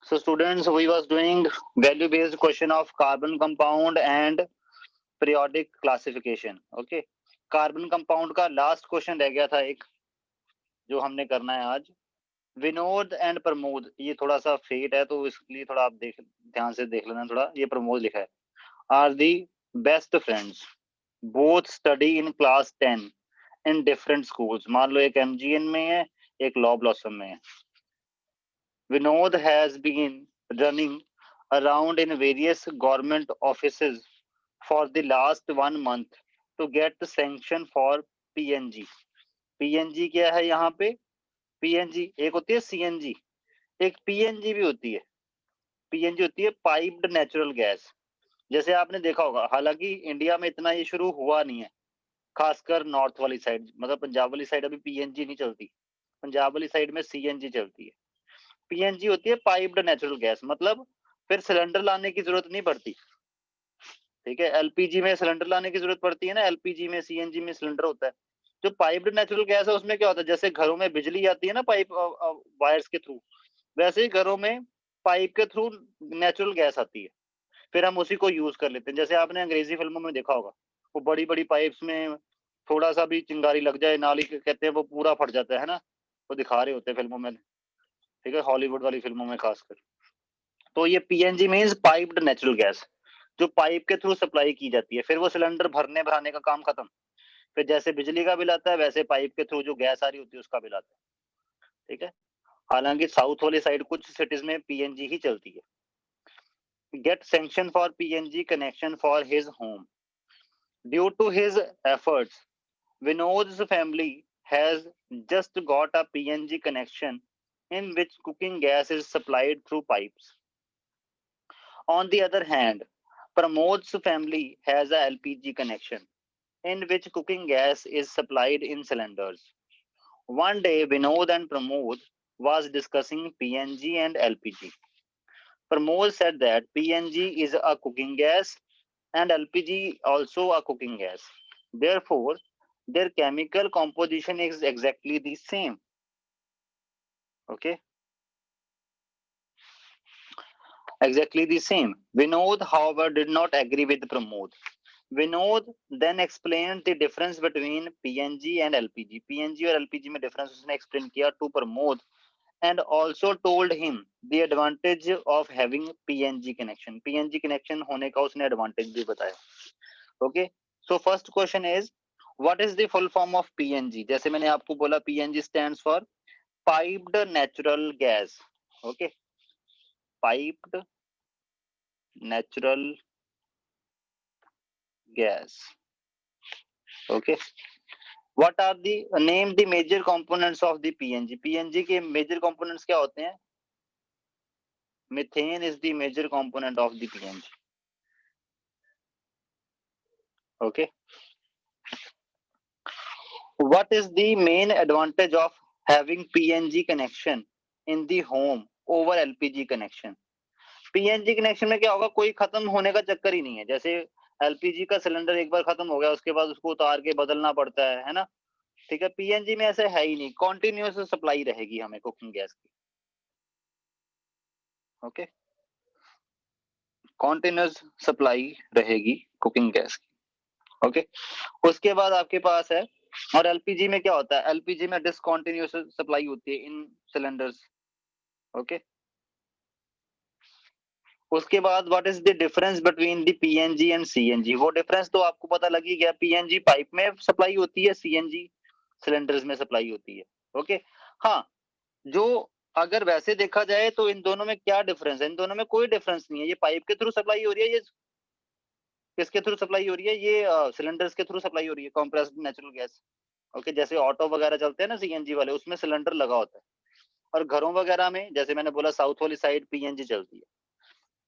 So students, we was doing value-based question of carbon compound and periodic classification. Okay, carbon compound का last question रह गया था एक, जो हमने करना है आज. विनोद एंड प्रमोद, ये थोड़ा सा फेट है तो इसलिए थोड़ा आप देख ध्यान से देख लेना. थोड़ा ये प्रमोद लिखा है. Are the best friends, both study in class 10 in different schools. मान लो एक एमजीएन में है, एक लॉ ब्लॉसम में है. Vinod has been running around in various government offices for the last 1 month to get the sanction for PNG. PNG क्या है यहाँ पे? PNG एक होती है CNG, एक PNG भी होती है. PNG होती है पाइप्ड नेचुरल गैस. जैसे आपने देखा होगा, हालांकि इंडिया में इतना ये शुरू हुआ नहीं है, खासकर नॉर्थ वाली साइड, मतलब पंजाब वाली साइड अभी PNG नहीं चलती. पंजाब वाली साइड में CNG चलती है. पीएनजी होती है पाइप्ड नेचुरल गैस, मतलब फिर सिलेंडर लाने की जरूरत नहीं पड़ती. ठीक है, एलपीजी में सिलेंडर लाने की जरूरत पड़ती है ना, एलपीजी में सीएनजी में सिलेंडर होता है. जो पाइप्ड नेचुरल गैस है उसमें क्या होता है, जैसे घरों में बिजली आती है ना पाइप वायर्स के थ्रू, वैसे ही घरों में पाइप के थ्रू नेचुरल गैस आती है. फिर हम उसी को यूज कर लेते हैं. जैसे आपने अंग्रेजी फिल्मों में देखा होगा, वो बड़ी बड़ी पाइप्स में थोड़ा सा भी चिंगारी लग जाए, नाली कहते हैं, वो पूरा फट जाता है ना, वो दिखा रहे होते हैं फिल्मों में. ठीक है, हॉलीवुड वाली फिल्मों में खासकर. तो ये PNG means piped natural gas, जो पाइप के थ्रू सप्लाई की जाती है. फिर वो सिलेंडर भरने भराने का काम खत्म. फिर जैसे बिजली का बिल आता है, वैसे पाइप के थ्रू जो गैस आ रही होती है उसका बिल आता है. ठीक है, हालांकि साउथ वाली साइड कुछ सिटीज में पीएनजी ही चलती है. Get sanction for PNG connection for his home. Due to his efforts, Vinod's family has just got a PNG connection in which cooking gas is supplied through pipes. On the other hand, Pramod's family has a LPG connection in which cooking gas is supplied in cylinders. One day, Vinod and Pramod was discussing PNG and LPG. Pramod said that PNG is a cooking gas and LPG also a cooking gas. Therefore, their chemical composition is exactly the same. Okay, exactly the same. Vinod, however, did not agree with Pramod. Vinod then explained the difference between PNG and LPG. PNG और LPG में difference उसने explain किया to Pramod and also told him the advantage of having PNG connection. PNG connection होने का उसने advantage भी बताया. Okay, so first question is, what is the full form of PNG? जैसे मैंने आपको बोला, PNG stands for piped natural gas. Okay, piped natural gas. Okay, what are the name the major components of the PNG? PNG के major components क्या होते हैं? Methane is the major component of the PNG. Okay, what is the main advantage of having PNG connection in the home over LPG connection? PNG connection में क्या होगा, कोई खत्म होने का चक्कर ही नहीं है. जैसे एलपीजी का सिलेंडर एक बार खत्म हो गया, उसके बाद उसको उतार के बदलना पड़ता है ना. ठीक है, पीएनजी में ऐसा है ही नहीं, कॉन्टिन्यूअस सप्लाई रहेगी हमें कुकिंग गैस की. ओके, कॉन्टिन्यूअस सप्लाई रहेगी कुकिंग गैस की. ओके, उसके बाद आपके पास है, और एलपीजी में क्या होता है, एलपीजी में डिसकॉन्टिन्यूअस सप्लाई होती है इन सिलेंडर्स. ओके, उसके बाद what is the difference between the PNG and CNG? वो डिफरेंस तो आपको पता लग ही गया, पीएनजी पाइप में सप्लाई होती है, सीएनजी सिलेंडर्स में सप्लाई होती है. ओके, हाँ, जो अगर वैसे देखा जाए तो इन दोनों में क्या डिफरेंस है? इन दोनों में कोई डिफरेंस नहीं है. ये पाइप के थ्रू सप्लाई हो रही है, ये किसके थ्रू सप्लाई हो रही है? ये सिलेंडर्स के थ्रू सप्लाई हो रही है, कंप्रेस्ड नेचुरल गैस. ओके, जैसे ऑटो वगैरह चलते हैं ना सीएनजी वाले, उसमें सिलेंडर लगा होता है. और घरों वगैरह में, जैसे मैंने बोला, साउथ वाली साइड पीएनजी चलती है.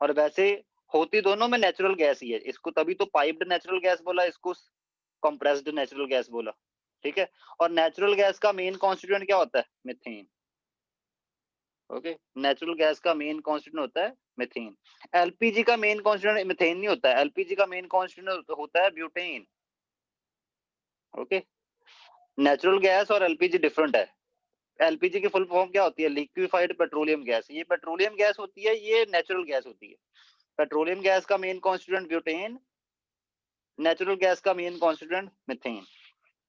और वैसे होती दोनों में नेचुरल गैस ही है. इसको तभी तो पाइप्ड नेचुरल गैस बोला, इसको कंप्रेस्ड नेचुरल गैस बोला. ठीक है, और नेचुरल गैस का मेन कॉन्स्टिट्यूएंट क्या होता है? मीथेन. ओके, नेचुरल गैस का मेन कॉन्स्टिट्यूएंट होता है मीथेन. एलपीजी का मेन कॉन्स्टिट्यूएंट मीथेन नहीं होता है, एलपीजी का मेन कॉन्स्टिट्यूएंट होता है ब्यूटेन. ओके, नेचुरल गैस और एलपीजी डिफरेंट है. एलपीजी की फुल फॉर्म क्या होती है? Liquefied petroleum gas. ये पेट्रोलियम गैस होती है, ये नेचुरल गैस होती है। पेट्रोलियम गैस का main constituent butane, natural gas का main constituent methane.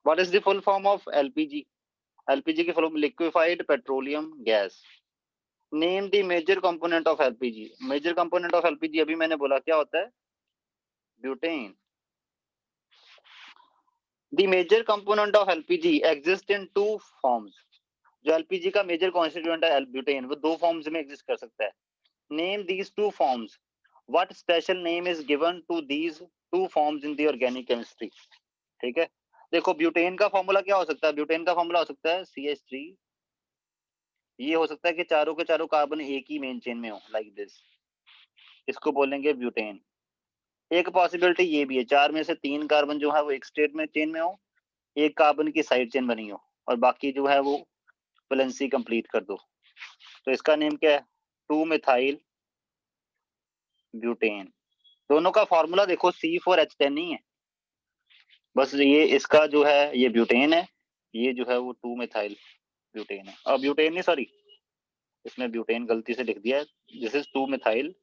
What is the full form of LPG? LPG की full form liquefied petroleum gas. Name the major component of LPG. Major component of LPG अभी मैंने बोला क्या होता है? Butane. The major component of LPG exist in two forms. जो LPG का major constituent है ब्यूटेन, वो दो फॉर्म्स में एग्जिस्ट कर सकता है। Name these two forms. What special name is given to these two forms in the organic chemistry. ठीक है, देखो ब्यूटेन का फॉर्मूला क्या हो सकता है? ब्यूटेन का फॉर्मूला हो सकता है CH3। ये हो सकता है कि चारों के चारों कार्बन एक ही मेन चेन में हो, लाइक दिस, इसको बोलेंगे ब्यूटेन। एक पॉसिबिलिटी ये भी है, चार में से तीन कार्बन जो है वो एक स्टेट में चेन में हो, एक कार्बन की साइड चेन बनी हो, और बाकी जो है वो वैलेंसी कंप्लीट कर दो। तो इसका नेम क्या है? 2 मिथाइल ब्यूटेन। दोनों का फॉर्मूला देखो C4H10 ही है, बस ये इसका जो है ये ब्यूटेन है, ये जो है वो 2 मिथाइल ब्यूटेन है। और ब्यूटेन नहीं, सॉरी, इसमें ब्यूटेन गलती से लिख दिया है। This is 2 methyl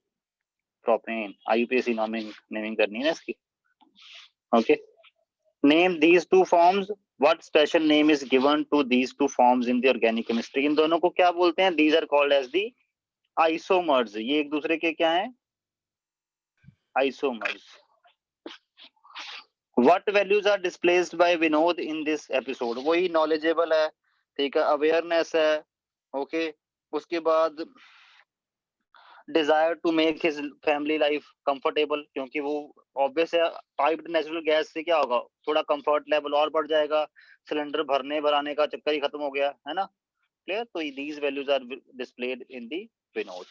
propane. IUPAC naming करनी है ना इसकी। Okay, name these two forms. What special name is given to these two forms in the organic chemistry. इन दोनों को क्या बोलते हैं? These are called as the isomers. ये एक दूसरे के क्या है? Isomers. What values are displaced by Vinod in this episode. वही नॉलेजेबल है, ठीक है, अवेयरनेस है, ओके। उसके बाद desire to make his family life comfortable, क्योंकि वो ऑब्वियस है पाइप्ड नेचुरल गैस से क्या होगा, थोड़ा कंफर्ट लेवल और बढ़ जाएगा, सिलेंडर भरने भराने का चक्कर ही खत्म हो गया है ना। क्लियर? तो these values are displayed in the Vinod.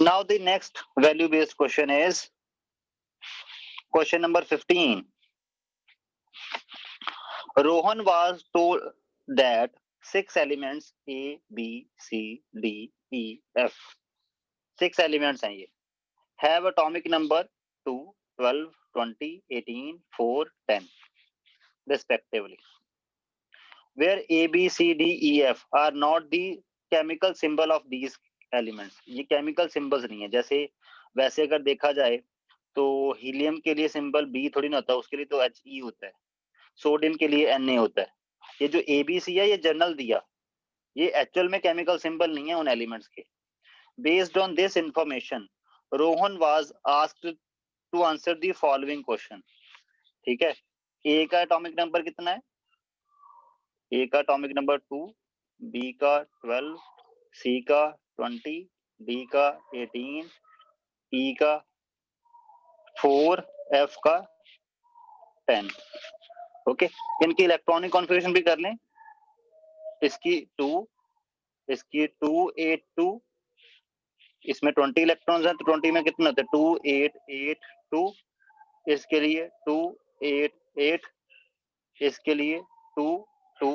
Now the next value based question is question number 15. Rohan was told that 6 elements A, B, C, D, E, F, 6 elements हैं ये, have atomic number 2, 12, 20, 18, 4, 10 respectively, where A, B, C, D, E, F are not the chemical symbol of these elements. ये chemical symbols नहीं है। जैसे वैसे अगर देखा जाए तो हीलियम के लिए सिंबल B थोड़ी ना होता है, उसके लिए तो He होता है, सोडियम के लिए Na होता है। ये जो ABC है ये जनरल दिया, ये एक्चुअल में केमिकल सिंबल नहीं है उन एलिमेंट्स के। Based on this information Rohan was asked to answer the following question. ठीक है, ए का एटॉमिक नंबर कितना है? ए का एटॉमिक नंबर 2, बी का 12, सी का 20, डी का 18, ई का 4, एफ का 10। ओके, इनकी इलेक्ट्रॉनिक कॉन्फ़िगरेशन भी कर लें। इसकी 2, इसकी 2, 8, 2, इसमें 20 इलेक्ट्रॉन्स हैं, तो 20 में कितने होते हैं? 2, 8, 8, 2, इसके लिए 2, 8, 8, इसके लिए 2, 2,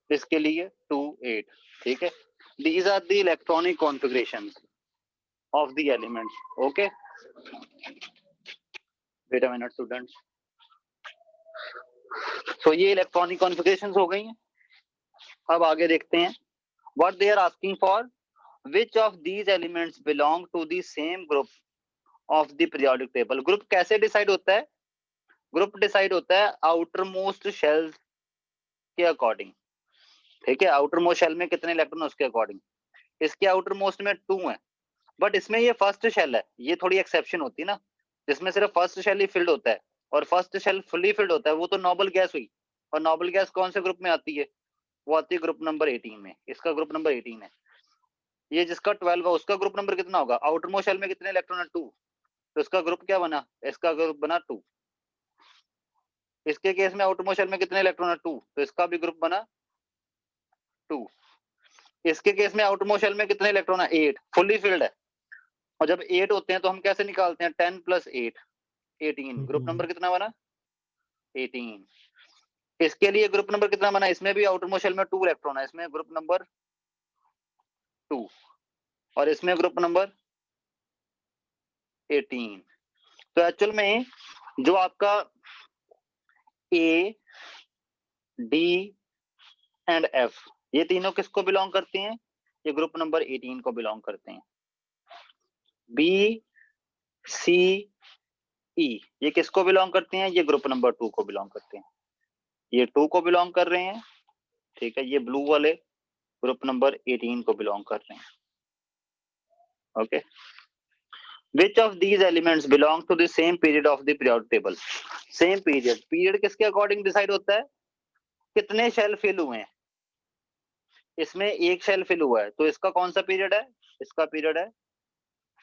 इसके लिए 2, 8। ठीक है, these are the electronic configurations of the elements. Okay, wait a minute students. So ये इलेक्ट्रॉनिक कॉन्फ़िगरेशंस हो गई हैं। अब आगे देखते हैं what they are asking for. Which of these elements belong to the same group of the periodic table? Group कैसे decide होता है? ग्रुप डिसाइड होता है आउटर मोस्ट शेल के अकॉर्डिंग। ठीक है, आउटर मोस्ट शेल में कितने इलेक्ट्रॉन उसके अकॉर्डिंग। इसके आउटर मोस्ट में 2 है, बट इसमें ये फर्स्ट शेल है, ये थोड़ी एक्सेप्शन होती है ना, जिसमें सिर्फ फर्स्ट शेल ही फिल्ड होता है, और फर्स्ट शेल फुली फिल्ड होता है वो तो नोबल गैस हुई। और नोबल गैस कौन से ग्रुप में आती है? वो आती है ग्रुप नंबर 18 में। इसका ग्रुप नंबर 18 है। ये जिसका 12 है उसका ग्रुप नंबर कितना होगा? आउटर मोस्ट शेल में कितने इलेक्ट्रॉन है? 2, तो इसका ग्रुप क्या बना? इसका ग्रुप बना 2। इसके केस में आउटर मोस्ट शेल में कितने इलेक्ट्रॉन है? 2, तो इसका भी ग्रुप बना 2। इसके केस में आउटर मोस्ट शेल में कितने इलेक्ट्रॉन है? 8, फुली फिल्ड है। और जब 8 होते हैं तो हम कैसे निकालते हैं? 10 + 8, 18। ग्रुप नंबर कितना बना? 18। इसके लिए ग्रुप नंबर कितना बना? इसमें भी आउटर मोस्ट शेल में 2 इलेक्ट्रॉन है, इसमें ग्रुप नंबर 2, और इसमें ग्रुप नंबर 18। तो एक्चुअल में जो आपका ए, डी एंड एफ, ये तीनों किसको बिलोंग करती हैं? ये ग्रुप नंबर 18 को बिलोंग करते हैं। बी सी ई, ये किसको बिलोंग करते हैं? ये ग्रुप नंबर 2 को बिलोंग करते हैं। ये 2 को बिलोंग कर रहे हैं, ठीक है। ये ब्लू वाले ग्रुप नंबर 18 को बिलोंग कर रहे हैं, okay. Which of these elements belong to the same period of the periodic table? Same period, period किसके अकॉर्डिंग डिसाइड होता है? कितने शेल फिल हुए हैं। इसमें एक शेल फिल हुआ है, तो इसका कौन सा पीरियड है? इसका पीरियड है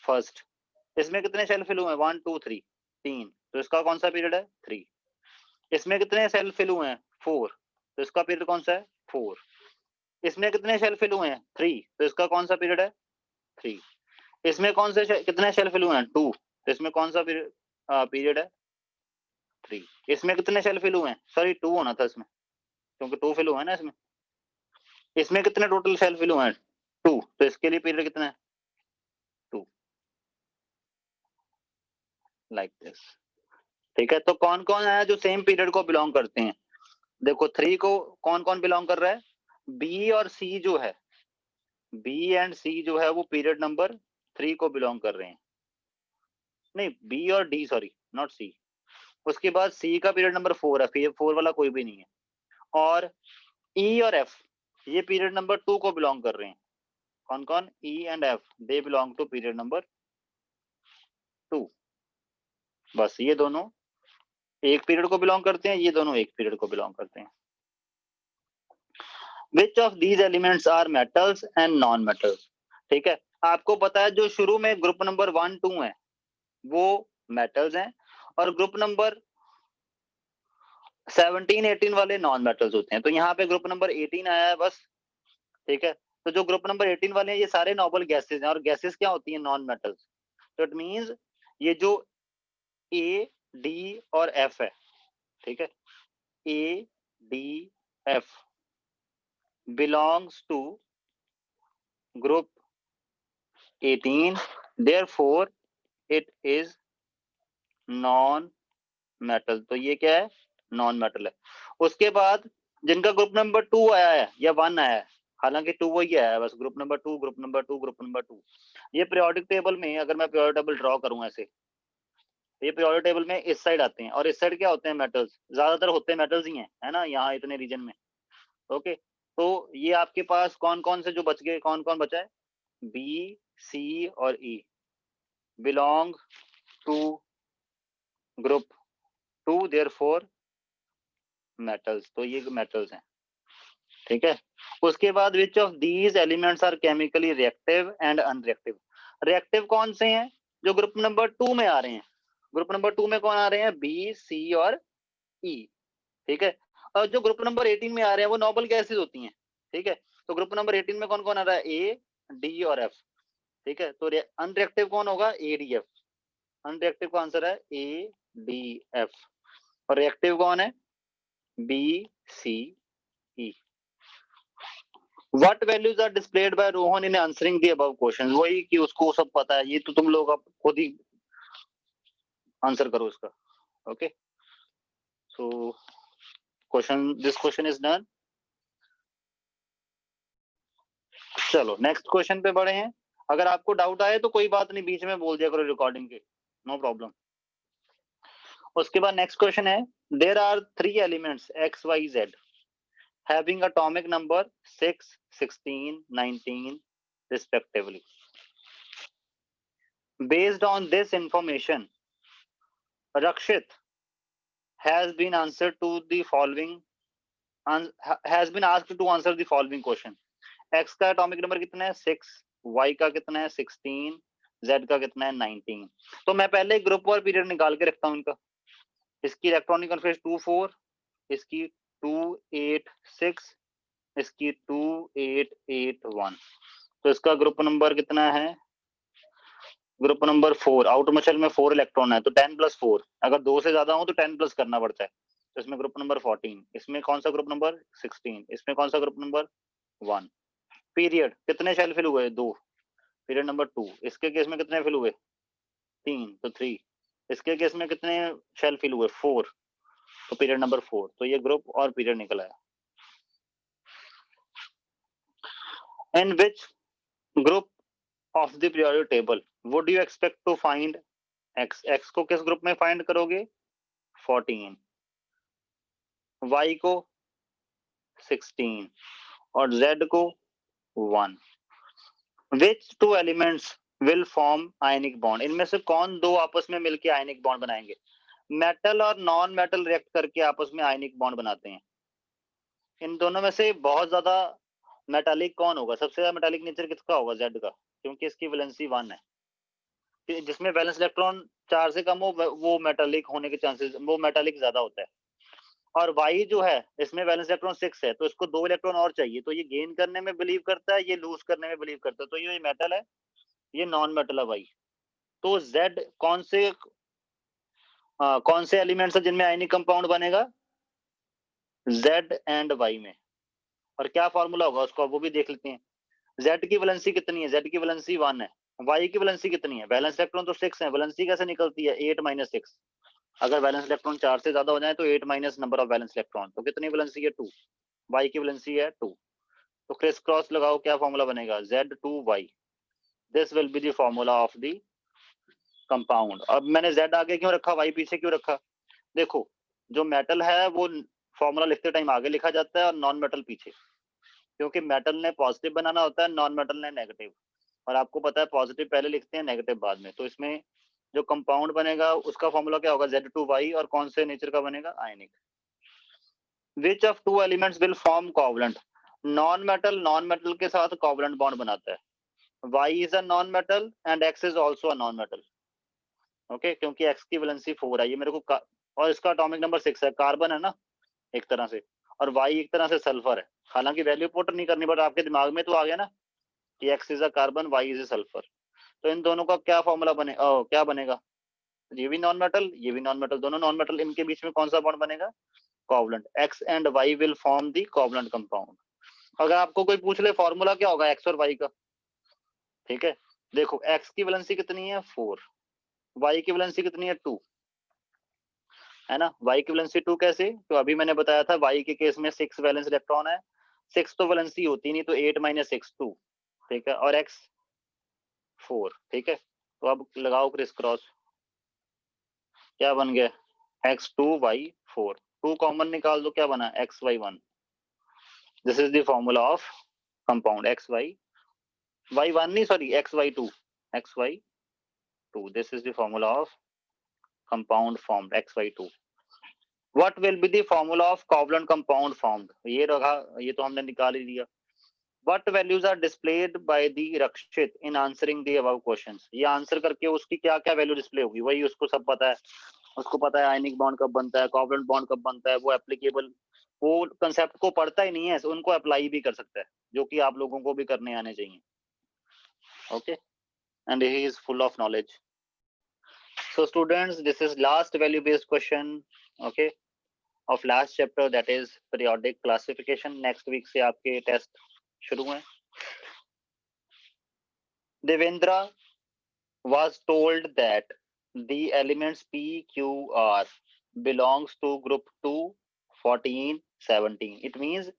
फर्स्ट। इसमें कितने शेल फिल हुए हैं? 1 2 3, 3, तो इसका कौन सा पीरियड है? 3। इसमें कितने शेल फिल हुए हैं? 4, तो इसका पीरियड कौन सा है? 4। इसमें कितने शेल फिल हुए हैं? 3, तो इसका कौन सा पीरियड है? 3। इसमें कौन से कितने शेल फिल हुए हैं? 2, तो इसमें कौन सा पीरियड है? 3। इसमें कितने शेल फिल हुए हैं? सॉरी 2 होना था इसमें, क्योंकि 2 फिल हुआ है ना इसमें। इसमें कितने टोटल शेल फिल हुए हैं? 2, तो इसके लिए पीरियड कितना है? 2, लाइक दिस, ठीक है। तो कौन कौन है जो सेम पीरियड को बिलोंग करते हैं? देखो 3 को कौन कौन बिलोंग कर रहा है? बी और सी जो है, बी एंड सी जो है वो पीरियड नंबर 3 को बिलोंग कर रहे हैं। नहीं, बी और डी, सॉरी नॉट सी। उसके बाद सी का पीरियड नंबर 4 है, फिर 4 वाला कोई भी नहीं है। और ई और एफ ये पीरियड नंबर 2 को बिलोंग कर रहे हैं। कौन कौन? E and F, they belong to period number 2। बस ये दोनों एक पीरियड को बिलोंग करते हैं, ये दोनों एक पीरियड को बिलोंग करते हैं। Which of these elements are metals and non metals? ठीक है, आपको पता है जो शुरू में ग्रुप नंबर 1 2 है वो मेटल्स हैं, और ग्रुप नंबर 17 18 वाले नॉन मेटल्स होते हैं। तो यहाँ पे ग्रुप नंबर 18 आया है बस, ठीक है। तो जो ग्रुप नंबर 18 वाले हैं ये सारे नोबल गैसेस हैं, और गैसेस क्या होती हैं? Non metals. तो इट मींस ये जो ए डी और एफ है, ठीक है, A D F belongs to group 18, therefore it is non metal। तो ये क्या है? नॉन मेटल है। उसके बाद जिनका ग्रुप नंबर 2 आया है या 1 आया है, हालांकि 2 वही आया है बस, group number 2 group number 2 group number 2। ये पीरियोडिक टेबल में अगर मैं पीरियोडिक टेबल ड्रॉ करूं ऐसे, ये पीरियोडिक टेबल में इस साइड आते हैं, और इस साइड क्या होते हैं? मेटल्स। ज्यादातर होते हैं मेटल्स ही हैं, है ना, यहाँ इतने रीजन में, ओके। तो ये आपके पास कौन कौन से जो बच गए, कौन कौन बचा है? बी सी और E belong to group 2, therefore metals. तो ये मेटल्स हैं, ठीक है। उसके बाद which of these elements are chemically reactive and unreactive? Reactive कौन से हैं? जो ग्रुप नंबर 2 में आ रहे हैं। ग्रुप नंबर 2 में कौन आ रहे हैं? बी सी और ई, ठीक है। और जो ग्रुप नंबर 18 में आ रहे हैं वो नोबल गैसेस होती हैं, ठीक है। तो ग्रुप नंबर 18 में कौन कौन आ रहा है? ए डी और एफ, ठीक है। तो अनरिएक्टिव कौन होगा? A D F. अनरिएक्टिव का आंसर है ए डी एफ, और रिएक्टिव कौन है? B C E. What values are displayed by Rohan in answering the above questions? वही कि उसको सब पता है, ये तो तुम लोग अब खुद ही आंसर करो इसका, okay. So this question is done. चलो नेक्स्ट क्वेश्चन पे बढ़े हैं। अगर आपको डाउट आए तो कोई बात नहीं, बीच में बोल दिया करो रिकॉर्डिंग के, नो प्रॉब्लम। उसके बाद नेक्स्ट क्वेश्चन है, there are 3 elements X Y Z having atomic number 6 16 19 respectively. Based on this information, Rakshit has been answered to the following has been asked to answer the following question. X का atomic number कितना है? 6, Y का कितना है? 16, Z का कितना है? 19। तो मैं पहले ग्रुप और पीरियड निकाल के रखता हूं इनका। इसकी इलेक्ट्रॉनिक कॉन्फिगरेशन 2 4, इसकी 2 8 6, इसकी 2 8 8 1। तो इसका ग्रुप नंबर कितना है? Group number 4। आउटर मशल में 4 इलेक्ट्रॉन है, तो 10 + 4, अगर 2 से ज्यादा हो तो 10 प्लस करना पड़ता है। तो इसमें ग्रुप नंबर 14, इसमें कौन सा ग्रुप नंबर? 16, इसमें कौन सा ग्रुप नंबर? 1। पीरियड कितने शेल फिल हुए? 2, पीरियड नंबर 2। इसके केस में कितने फिल हुए? 3, तो 3। इसके केस में कितने शेल फिल हुए? 4, तो पीरियड नंबर 4। तो ये ग्रुप और पीरियड निकल आया। In which group of the periodic table would you expect to find x? x को किस ग्रुप में फाइंड करोगे? 14, y को 16 और z को 1. Which two elements will form ionic bond? इनमें से कौन दो आपस में मिलके आयनिक बॉन्ड बनाएंगे? मेटल और नॉन मेटल रिएक्ट करके आपस में आयनिक बॉन्ड बनाते हैं. इन दोनों में से बहुत ज्यादा मेटालिक कौन होगा? सबसे ज्यादा मेटालिक नेचर किसका होगा? जेड का, क्योंकि इसकी वैलेंसी 1 है. जिसमें वैलेंस इलेक्ट्रॉन 4 से कम हो वो मेटालिक होने के चांसेस, वो मेटालिक ज्यादा होता है. और वाई जो है इसमें वैलेंस इलेक्ट्रॉन 6 है, तो इसको 2 इलेक्ट्रॉन और चाहिए, तो ये गेन करने में बिलीव करता है, ये लूज करने में बिलीव करता है. तो ये मेटल है, ये नॉन मेटल है वाई. तो जेड कौन से एलिमेंट्स है जिनमें आयनिक कंपाउंड बनेगा? जेड एंड वाई में. और क्या फॉर्मूला होगा उसका वो भी देख लेते हैं. जेड की वैलेंसी कितनी है? जेड की वैलेंसी 1 है. वाई की वैलेंसी कितनी है? वैलेंस इलेक्ट्रॉन तो 6 है, वैलेंसी कैसे निकलती है? 8 - 6. अगर वैलेंस इलेक्ट्रॉन 4 से ज्यादा हो जाए तो 8 minus number of valence electron, तो कितनी वैलेंसी है? 2. वाई की वैलेंसी है 2. तो क्रिस क्रॉस लगाओ, क्या फॉर्मूला बनेगा? Z2Y. This will be the formula of the compound. अब मैंने Z आगे क्यों रखा, Y पीछे क्यों रखा? देखो, जो मेटल है वो फॉर्मूला लिखते टाइम आगे लिखा जाता है और नॉन मेटल पीछे, क्योंकि मेटल ने पॉजिटिव बनाना होता है, नॉन मेटल ने नेगेटिव. और आपको पता है पॉजिटिव पहले लिखते हैं, नेगेटिव बाद में. तो इसमें जो कंपाउंड बनेगा उसका फॉर्मूला क्या होगा? Z2Y. और कौन से नेचर का बनेगा? आयनिक. Which of two elements will form covalent? Non metal के साथ कोवलेंट बॉन्ड बनाता है. Y is a non metal and X is also a non metal. Okay, क्योंकि X की वैलेंसी 4 है, ये मेरे को और इसका एटॉमिक नंबर 6 है, कार्बन है ना एक तरह से, और Y एक तरह से सल्फर है. हालांकि वैल्यू पुट नहीं करनी, बट आपके दिमाग में तो आ गया ना कि X is a carbon, Y is a sulphur. तो इन दोनों का क्या फॉर्मूला क्या बनेगा? ये भी नॉन मेटल, ये भी नॉन मेटल, दोनों नॉन मेटल, इनके बीच में कौन सा बॉन्ड बनेगा? Covalent. X and Y will form the covalent compound. अगर आपको कोई पूछ ले फॉर्मूला क्या होगा एक्स और वाई का, ठीक है, देखो एक्स की वैलेंसी कितनी है? 4. वाई की वैलेंसी कितनी है? 2, है ना. वाई की वैलेंसी 2 कैसे? तो अभी मैंने बताया था वाई के केस में 6 वैलेंस इलेक्ट्रॉन है, 6 तो वैलेंसी होती नहीं, तो 8 - 6 2, ठीक है, और एक्स 4, ठीक है. तो अब लगाओ क्रिस क्रॉस, क्या बन गया? X2Y4. 2 कॉमन निकाल दो, क्या बना? XY1. This is the formula of compound Y1 नहीं, sorry, XY2. This is the formula of compound formed, XY2. What will be the formula of covalent compound formed? ये रहा, ये तो हमने निकाल ही दिया. What values are displayed by the Rakshit in answering the above questions? ये answer करके उसकी क्या क्या वैल्यू डिस्प्ले होगी, वही उसको सब पता है. उसको पता है आयनिक बॉन्ड कब बनता है, कोवलेंट बॉन्ड कब बनता है, वो एप्लीकेबल, वो कंसेप्ट को पढ़ता ही नहीं है, उनको अप्लाई भी कर सकता है, जो कि आप लोगों को भी करने आने चाहिए. Okay, and he is full of knowledge. So students, this is last value based question, okay, of last chapter, that is periodic classification. Next week से आपके टेस्ट शुरू हैं. Devendra was told that the elements P, Q, R belongs to group 2, 14, 17. It means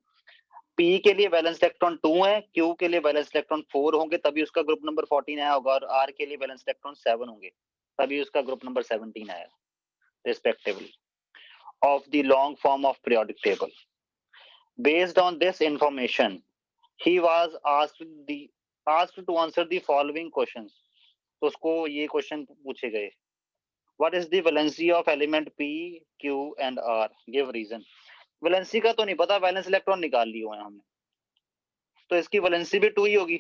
P के लिए valence electron 2 है, Q के लिए valence electron 4 होंगे, तभी उसका ग्रुप नंबर 14 आया होगा, और R के लिए वैलेंस इलेक्ट्रॉन 7 होंगे, तभी उसका ग्रुप नंबर 17 आया, respectively, of the long form of periodic table. Based on this information, he was asked to answer the following questions. तो उसको ये क्वेश्चन पूछे गए. What is the valency of element P, Q and R? Give reason. Valency का तो नहीं पता, valence electron निकाल लिए हुए हमने, तो इसकी वैलेंसी भी 2 ही होगी.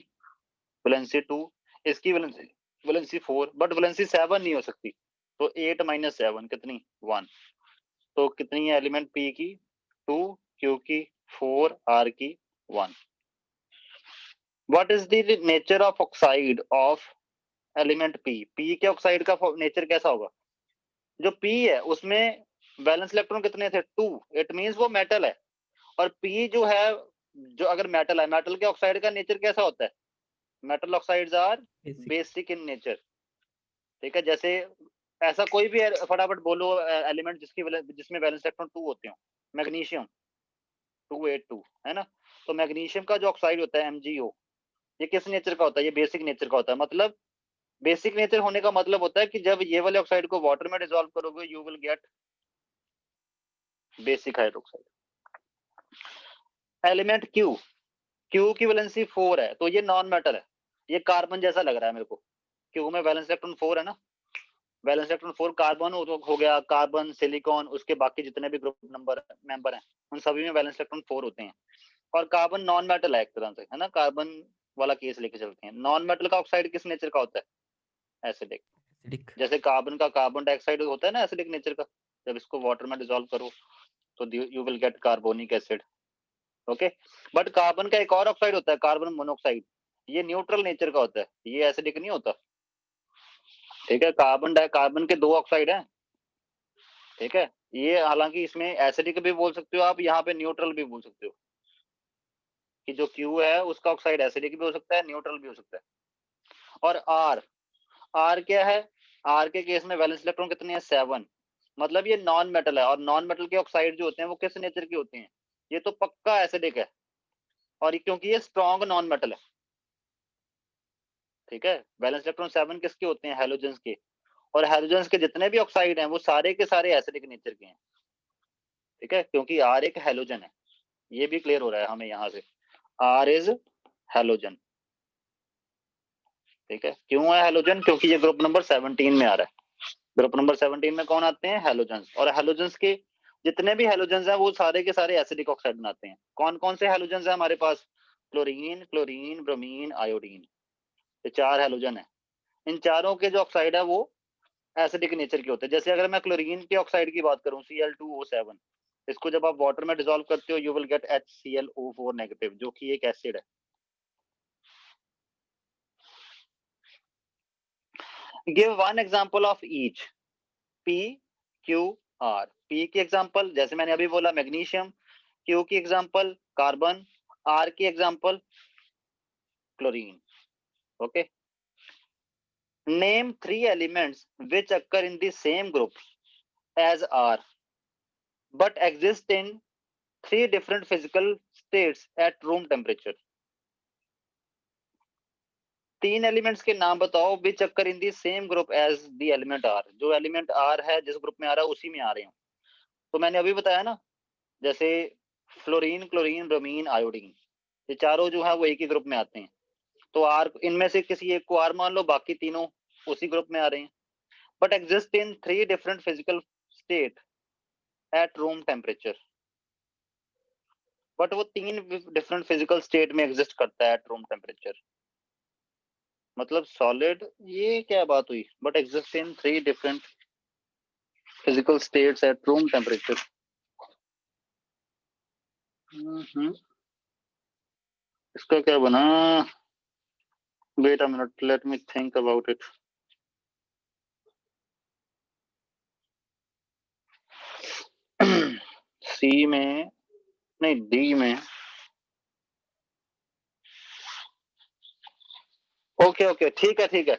वैलेंसी 2, इसकी वैलेंसी 4, बट वैलेंसी 7 नहीं हो सकती, तो 8 - 7 कितनी? 1. तो कितनी है एलिमेंट P की? 2, Q की 4, R की 1. What is the nature of oxide of element P? P के ऑक्साइड का नेचर कैसा होगा? जो P है उसमें वैलेंस इलेक्ट्रॉन कितने थे? 2. इट मींस वो मेटल है. और P जो है, जो अगर मेटल है, मेटल के ऑक्साइड का नेचर कैसा होता है? Metal oxides are basic in nature, ठीक है. जैसे ऐसा कोई भी फटाफट बोलो एलिमेंट जिसमें वैलेंस इलेक्ट्रॉन 2 होते हो. मैग्नीशियम 282, है ना. तो मैग्नीशियम का जो ऑक्साइड होता है MgO, ये किस नेचर का होता है? ये बेसिक नेचर का होता है। मतलब बेसिक नेचर होने का मतलब होता है कि जब ये वाले ऑक्साइड को वाटर में डिसॉल्व करोगे you will get basic hydroxide. Element Q, Q की वैलेंसी 4 है, तो ये नॉन मेटल है। ये कार्बन जैसा लग रहा है मेरे को। क्यू में वैलेंस इलेक्ट्रॉन 4 है ना, वैलेंस इलेक्ट्रॉन 4 कार्बन हो गया, कार्बन, सिलिकॉन, उसके बाकी जितने भी ग्रुप नंबर मेंबर हैं उन सभी में वैलेंस इलेक्ट्रॉन 4 होते हैं। और कार्बन नॉन मेटल है एक तरह से, है ना, कार्बन वाला केस लेके चलते हैं। नॉन मेटल का ऑक्साइड किस नेचर का होता है? एसिडिक। एसिडिक। जैसे कार्बन का कार्बन डाइऑक्साइड होता है ना एसिडिक नेचर का, जब इसको वाटर में डिसॉल्व करो तो you will get carbonic acid. Okay, but carbon का एक और ऑक्साइड होता है कार्बन मोनोऑक्साइड, ये न्यूट्रल नेचर का होता है, ये एसिडिक नहीं होता। ठीक है, कार्बन के 2 ऑक्साइड हैं। ठीक है, ये हालांकि इसमें एसिडिक भी बोल सकते हो आप, यहाँ पे न्यूट्रल भी बोल सकते हो कि जो क्यू है उसका ऑक्साइड एसिडिक भी हो सकता है, न्यूट्रल भी हो सकता है। और आर क्या है? आर के केस में वैलेंस इलेक्ट्रॉन कितने हैं? 7। मतलब ये नॉन मेटल है, और नॉन मेटल के ऑक्साइड जो होते हैं वो किस नेचर के होते हैं? ये तो पक्का एसिडिक है, और क्योंकि ये स्ट्रॉन्ग नॉन मेटल है। ठीक है, वैलेंस इलेक्ट्रॉन 7 किसके होते हैं? हैलोजेंस के। और हैलोजेंस के जितने भी ऑक्साइड हैं वो सारे के सारे एसिडिक नेचर के हैं। ठीक है, क्योंकि आर एक हैलोजन है, ये भी क्लियर हो रहा है हमें यहाँ से। R is halogen. ठीक है, क्यों है हैलोजन? क्योंकि ये ग्रुप नंबर 17 में आ रहा है। ग्रुप नंबर 17 में कौन आते हैं? हैलोजेंस। और हैलोजेंस के जितने भी हैलोजेंस हैं वो सारे के सारे एसिडिक ऑक्साइड बनाते हैं। कौन कौन से हैलोजेंस हैं हमारे पास? क्लोरीन, क्लोरीन, ब्रोमीन, आयोडीन, ये 4 हैलोजन है। इन चारों के जो ऑक्साइड है वो एसिडिक नेचर के होते हैं। जैसे अगर मैं क्लोरीन के ऑक्साइड की बात करूं, Cl2O7, इसको जब आप वाटर में डिसॉल्व करते हो you will get HClO4 negative, जो कि एक एसिड है। Give one example of each. P, Q, R। P की एग्जांपल जैसे मैंने अभी बोला मैग्नीशियम, Q की एग्जांपल कार्बन, R की example chlorine. Okay, name 3 elements which occur in the same group as R but exist in 3 different physical states at room temperature। 3 elements के नाम बताओ which occur in the same group as the element R. जो element R है जिस group में आ रहा है उसी में आ रहे हो। तो मैंने अभी बताया ना, जैसे फ्लोरीन, क्लोरीन, ब्रोमीन, आयोडीन, ये चारों जो है वो एक ही ग्रुप में आते हैं। तो आर इनमें से किसी एक को आर मान लो, बाकी तीनों उसी ग्रुप में आ रहे हैं। But exist in 3 different physical state at room temperature. But वो 3 डिफरेंट फिजिकल स्टेट में एग्जिस्ट करता है एट रूम टेम्परेचर। मतलब सॉलिड, ये क्या बात हुई? But exist in 3 different physical states at room temperature. इसका क्या बना? Wait a minute, let me think about it. C में नहीं, डी में। ओके ओके, ठीक है ठीक है।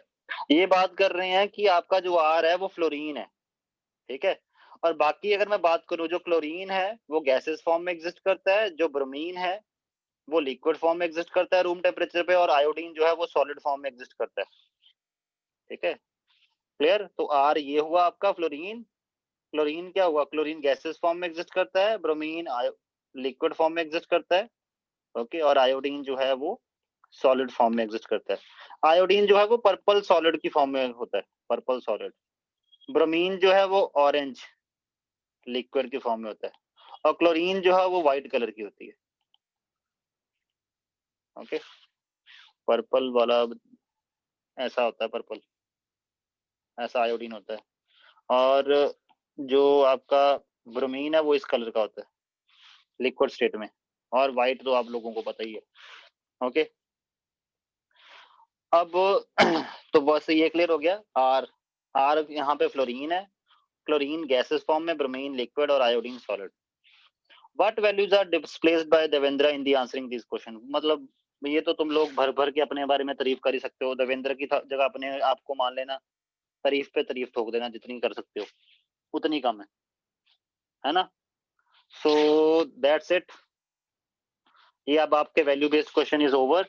ये बात कर रहे हैं कि आपका जो आर है वो फ्लोरीन है। ठीक है, और बाकी अगर मैं बात करूं, जो क्लोरीन है वो गैसेस फॉर्म में एग्जिस्ट करता है, जो ब्रोमीन है वो लिक्विड फॉर्म में एग्जिस्ट करता है रूम टेम्परेचर पे, और आयोडीन जो है वो सॉलिड फॉर्म में एग्जिस्ट करता है। ठीक है, क्लियर? तो आर ये हुआ आपका फ्लोरीन। क्लोरीन क्या हुआ? क्लोरीन गैसेस फॉर्म में एग्जिस्ट करता है, ब्रोमीन लिक्विड फॉर्म में एग्जिस्ट करता है। ओके, और आयोडीन जो है वो सॉलिड फॉर्म में एग्जिस्ट करता है। आयोडीन जो है वो पर्पल सॉलिड की फॉर्म में होता है, पर्पल सॉलिड। ब्रोमीन जो है वो ऑरेंज लिक्विड की फॉर्म में होता है, और क्लोरीन जो है वो व्हाइट कलर की होती है। ओके, पर्पल वाला ऐसा होता है, पर्पल ऐसा आयोडीन होता है। और जो आपका ब्रोमीन है वो इस कलर का होता है लिक्विड स्टेट में, और व्हाइट तो आप लोगों को पता ही है। ओके, अब तो बस ये क्लियर हो गया। आर, आर यहाँ पे फ्लोरीन है, क्लोरीन गैसेस फॉर्म में, ब्रोमीन लिक्विड, और iodine solid. What values are displaced by Devendra in the answering this question. मतलब ये तो तुम लोग भर भर के अपने बारे में तारीफ कर ही सकते हो, देवेंद्र की जगह अपने आप को मान लेना, तारीफ पे तारीफ ठोक देना, जितनी कर सकते हो उतनी कम है ना? So that's it. ये अब आपके value based question is over.